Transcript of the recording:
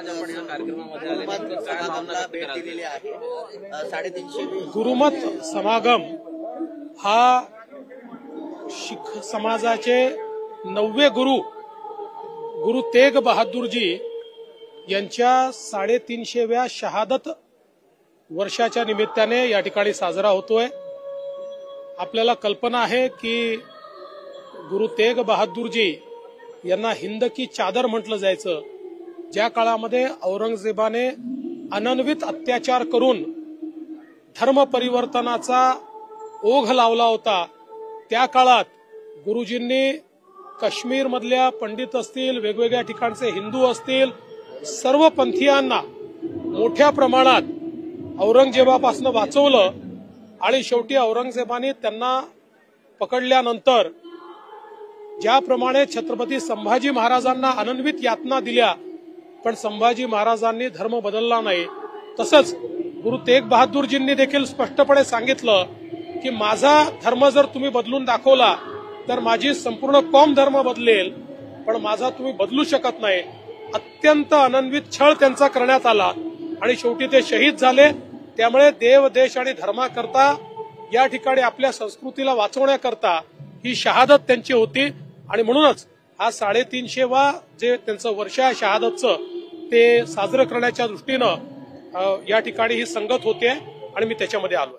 आज आपण या कार्यक्रमामध्ये आले काय भावना भेट दिलेली आहे. 350 गुरुमत समागम हा शीख समाजाचे 9वे गुरु तेग बहादूरजी यांच्या 350व्या शहादत वर्षाच्या निमित्ताने या ठिकाणी साजरा होतोय. आपल्याला कल्पना आहे की गुरु तेग बहादूरजी यांना हिंद की चादर म्हटलं जायचं. ज्या काळामध्ये औरंगजेबाने अनन्वित अत्याचार करून धर्म परिवर्तनाचा ओघ लावला होता, त्या काळात गुरुजींनी काश्मीर मधल्या पंडित असतील, वेगवेगळ्या ठिकाणचे हिंदू असतील, सर्व पंथीयांना मोठ्या प्रमाणात औरंगजेबापासून वाचवलं आणि शेवटी औरंगजेबाने त्यांना पकडल्यानंतर ज्याप्रमाणे छत्रपती संभाजी महाराजांना अनन्वित यातना दिल्या, पण संभाजी महाराजांनी धर्म बदलला नाही, तसंच गुरु तेग बहादूरजींनी देखील स्पष्टपणे सांगितलं की माझा धर्म जर तुम्ही बदलून दाखवला तर माझी संपूर्ण कौम धर्म बदलेल, पण माझा तुम्ही बदलू शकत नाही. अत्यंत अनन्वित छळ त्यांचा करण्यात आला आणि शेवटी ते शहीद झाले. त्यामुळे देव, देश आणि धर्माकरता या ठिकाणी आपल्या संस्कृतीला वाचवण्याकरता ही शहादत त्यांची होती आणि म्हणूनच हा 350वा जे त्यांचं वर्ष आहे शहादतचं ते साजरं करण्याच्या दृष्टीनं या ठिकाणी ही संगत होते आणि मी त्याच्यामध्ये आलो.